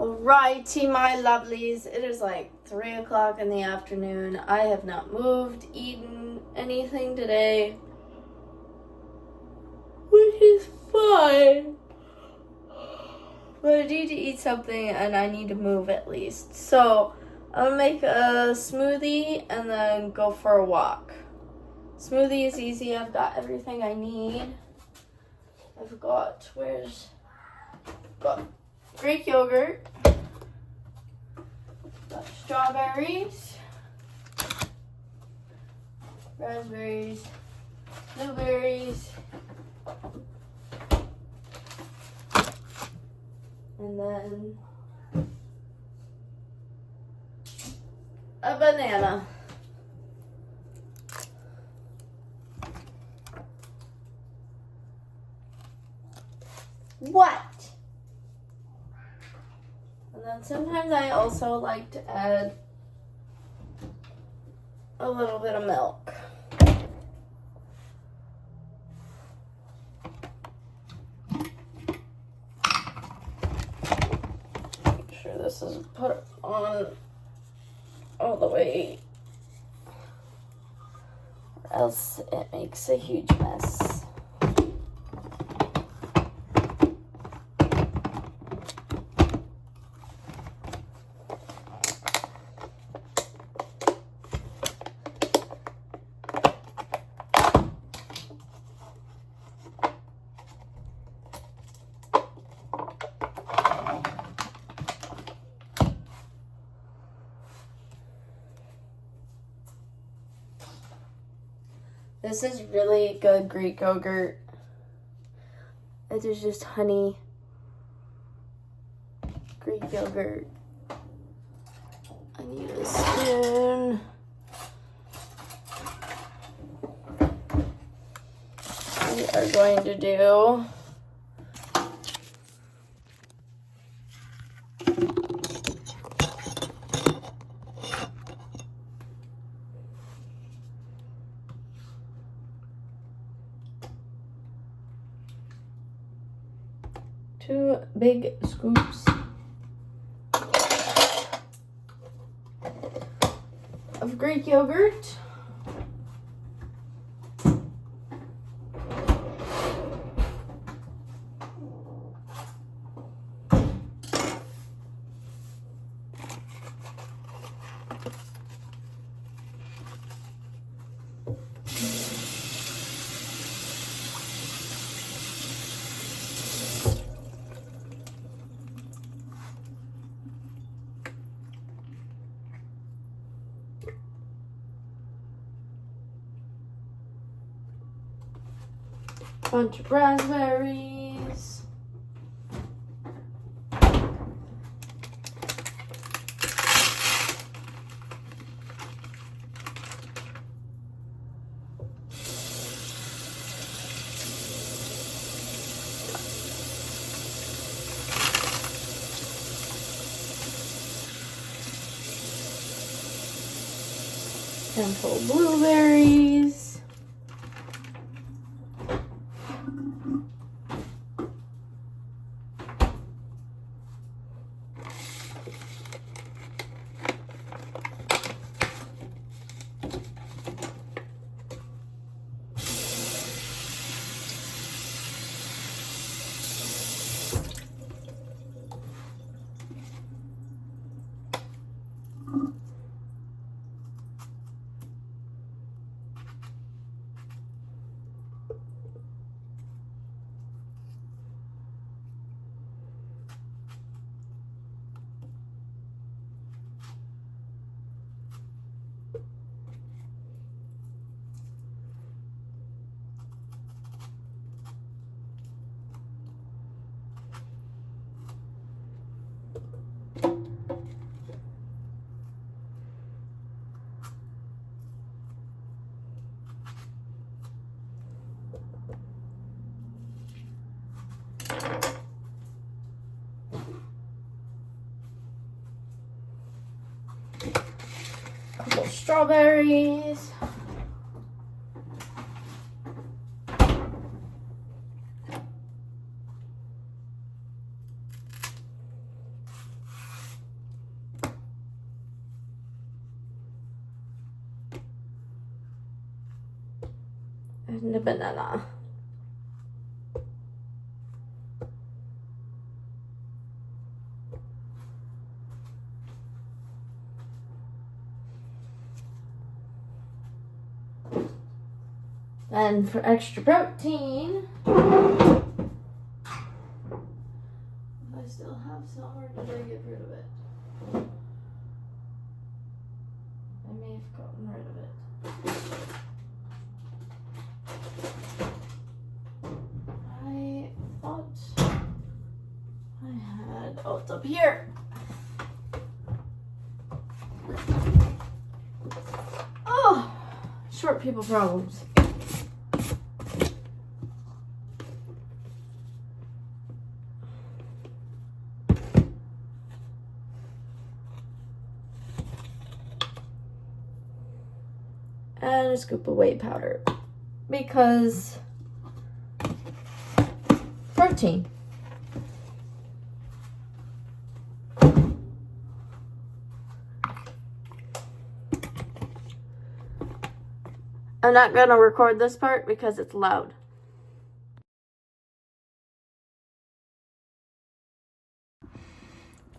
Alrighty, my lovelies. It is like 3 o'clock in the afternoon. I have not moved, eaten anything today, which is fine. But I need to eat something and I need to move at least. So I'm gonna make a smoothie and then go for a walk. Smoothie is easy. I've got everything I need. I've got Greek yogurt, got strawberries, raspberries, blueberries, and then a banana. What? And then sometimes I also like to add a little bit of milk. Make sure this is put on all the way, or else it makes a huge mess. This is really good Greek yogurt. It is just honey, Greek yogurt. I need a spoon. We are going to do two big scoops of Greek yogurt. Bunch of raspberries. Handful of blueberries. Couple strawberries. and a banana. And for extra protein, I still have some, or did I get rid of it? I may have gotten rid of it. I thought I had, oh, it's up here. Oh, short people problems. And a scoop of whey powder because protein. I'm not gonna record this part because it's loud.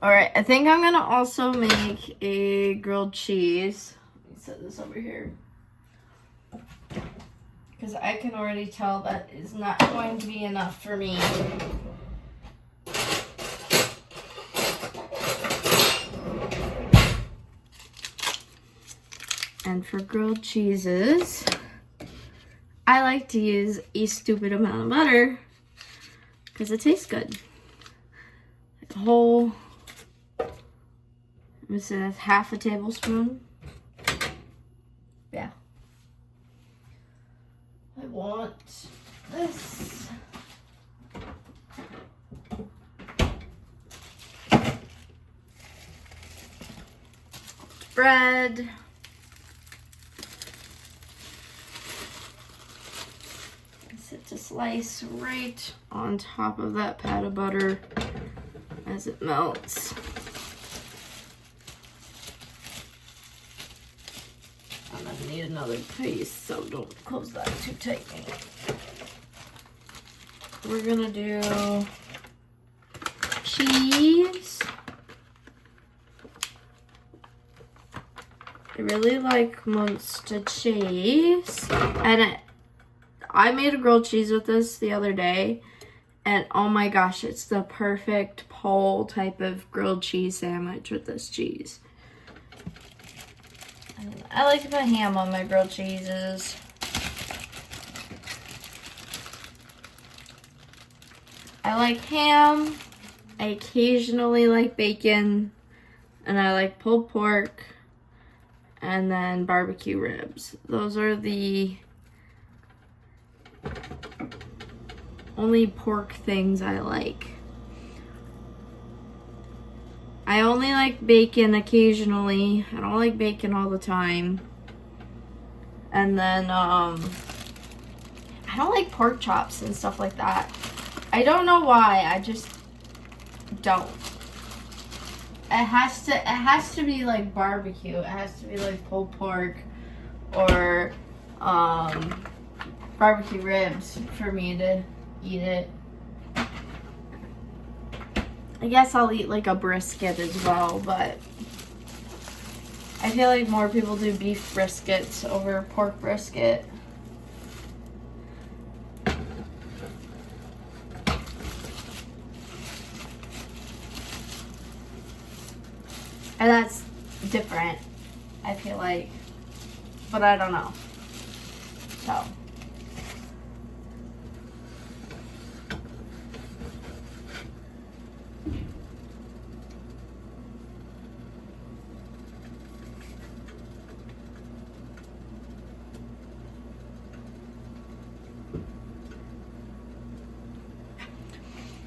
Alright, I think I'm gonna also make a grilled cheese. Let me set this over here. Because I can already tell that is not going to be enough for me. And for grilled cheeses, I like to use a stupid amount of butter because it tastes good. Like a whole, this is half a tablespoon. Yeah. I want this. Bread. Set to slice right on top of that pat of butter as it melts. I'm gonna need another piece, so don't close that too tightly. We're gonna do cheese. I really like Munster cheese, and I made a grilled cheese with this the other day, and oh my gosh, it's the perfect pole type of grilled cheese sandwich with this cheese. And I like to put ham on my grilled cheeses. I like ham, I occasionally like bacon, and I like pulled pork, and then barbecue ribs. Those are the only pork things I like. I only like bacon occasionally. I don't like bacon all the time. And then I don't like pork chops and stuff like that. I don't know why. I just don't. It has to be like barbecue. It has to be like pulled pork or barbecue ribs for me to eat it. I guess I'll eat like a brisket as well, but I feel like more people do beef briskets over pork brisket. And that's different, I feel like, but I don't know. So.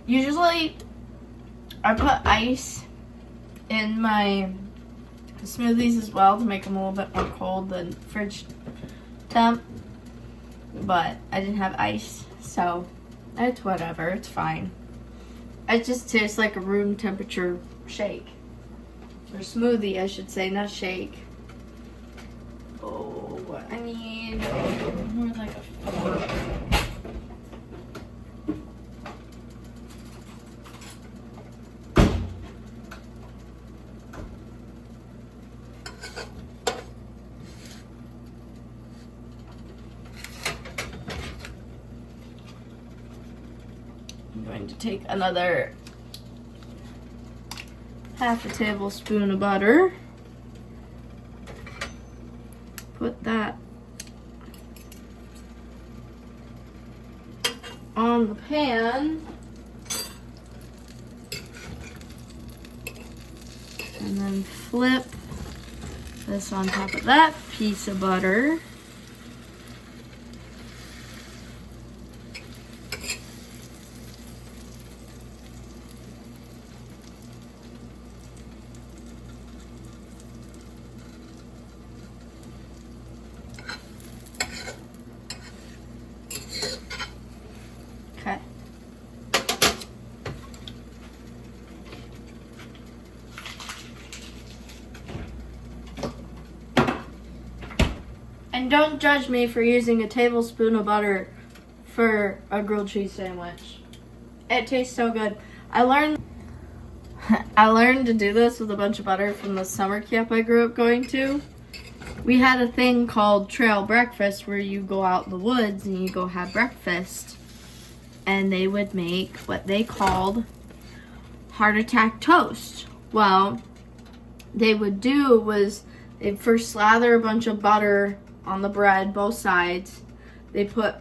Usually, I put ice in my smoothies as well to make them a little bit more cold than fridge temp, but I didn't have ice, so it's whatever, it's fine. It just tastes like a room temperature shake, or smoothie I should say, not shake. Oh, I need like a. I'm going to take another half a tablespoon of butter. Put that on the pan. And then flip this on top of that piece of butter. Okay. And don't judge me for using a tablespoon of butter for a grilled cheese sandwich. It tastes so good. I learned to do this with a bunch of butter from the summer camp I grew up going to. We had a thing called trail breakfast where you go out in the woods and you go have breakfast. And they would make what they called heart attack toast. Well, they would do was they'd first slather a bunch of butter on the bread, both sides. They put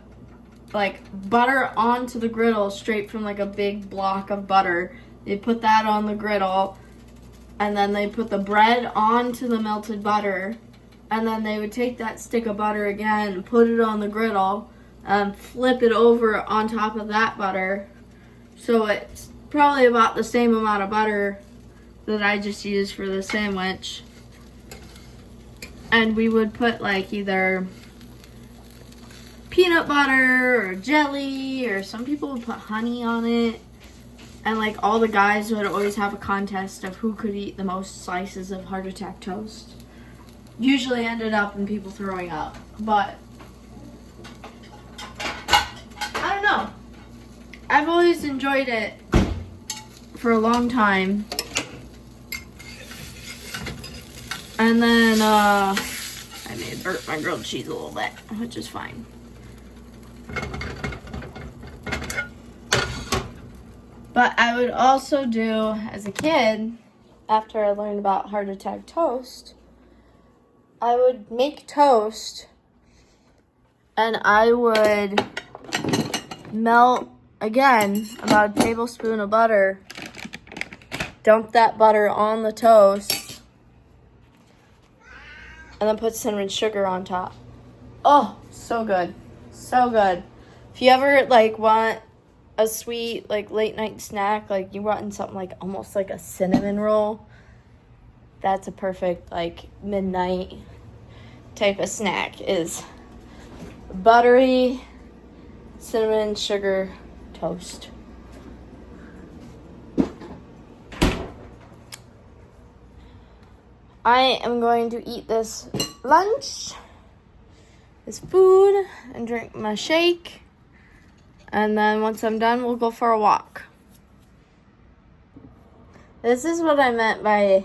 like butter onto the griddle straight from like a big block of butter. They put that on the griddle, and then they put the bread onto the melted butter, and then they would take that stick of butter again, put it on the griddle, and flip it over on top of that butter. So it's probably about the same amount of butter that I just used for the sandwich. And we would put like either peanut butter or jelly, or some people would put honey on it. And like all the guys would always have a contest of who could eat the most slices of heart attack toast. Usually ended up in people throwing up, but I don't know. I've always enjoyed it for a long time. And then I may have burnt my grilled cheese a little bit, which is fine. But I would also do, as a kid, after I learned about heart attack toast, I would make toast and I would melt, again, about a tablespoon of butter, dump that butter on the toast, and then put cinnamon sugar on top. Oh, so good. So good. If you ever, like, want a sweet, like, late night snack, like, you want something, like, almost like a cinnamon roll, that's a perfect, like, midnight type of snack, is buttery cinnamon sugar toast. I am going to eat this lunch, this food, and drink my shake. And then once I'm done, we'll go for a walk. This is what I meant by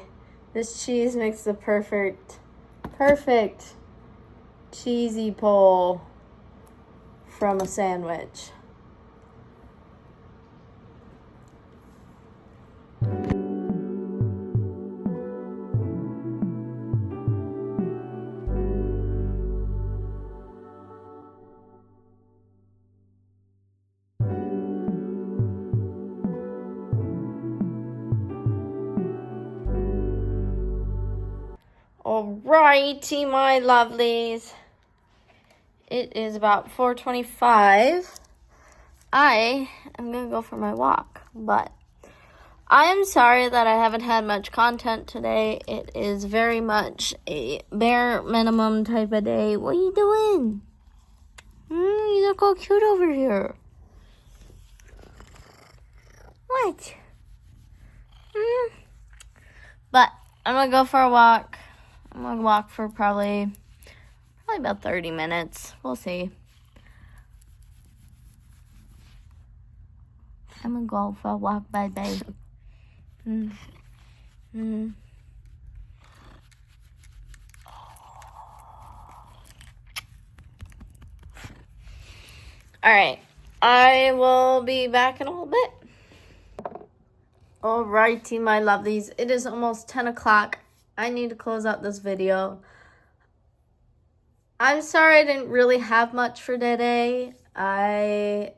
this cheese makes the perfect cheesy pull from a sandwich. Alrighty, my lovelies. It is about 4:25. I am going to go for my walk, but I am sorry that I haven't had much content today. It is very much a bare minimum type of day. What are you doing? You look all cute over here. What? But I'm going to go for a walk. I'm going to walk for probably Probably about 30 minutes. We'll see. I'm gonna go for a walk, baby. Alright, I will be back in a little bit. Alrighty, my lovelies. It is almost 10 o'clock. I need to close out this video. I'm sorry I didn't really have much for today. I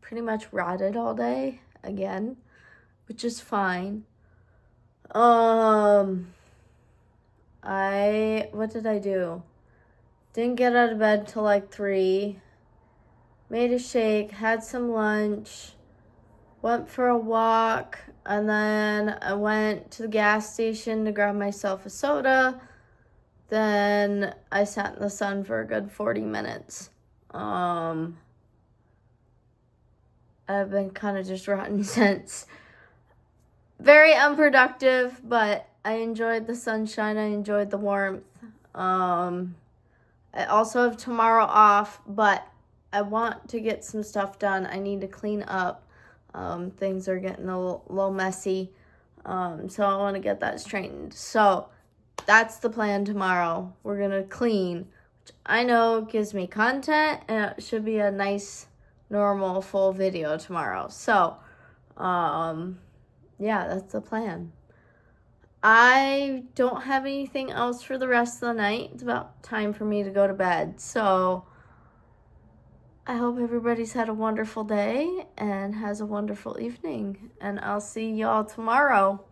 pretty much rotted all day again, which is fine. What did I do? Didn't get out of bed till like 3. Made a shake, had some lunch, went for a walk, and then I went to the gas station to grab myself a soda. Then I sat in the sun for a good 40 minutes. I've been kind of just rotten since. Very unproductive, but I enjoyed the sunshine. I enjoyed the warmth. I also have tomorrow off, but I want to get some stuff done. I need to clean up. Things are getting a little messy. So I want to get that straightened. So that's the plan tomorrow. We're going to clean, which I know gives me content, and it should be a nice, normal, full video tomorrow. So, yeah, that's the plan. I don't have anything else for the rest of the night. It's about time for me to go to bed. So I hope everybody's had a wonderful day and has a wonderful evening. And I'll see y'all tomorrow.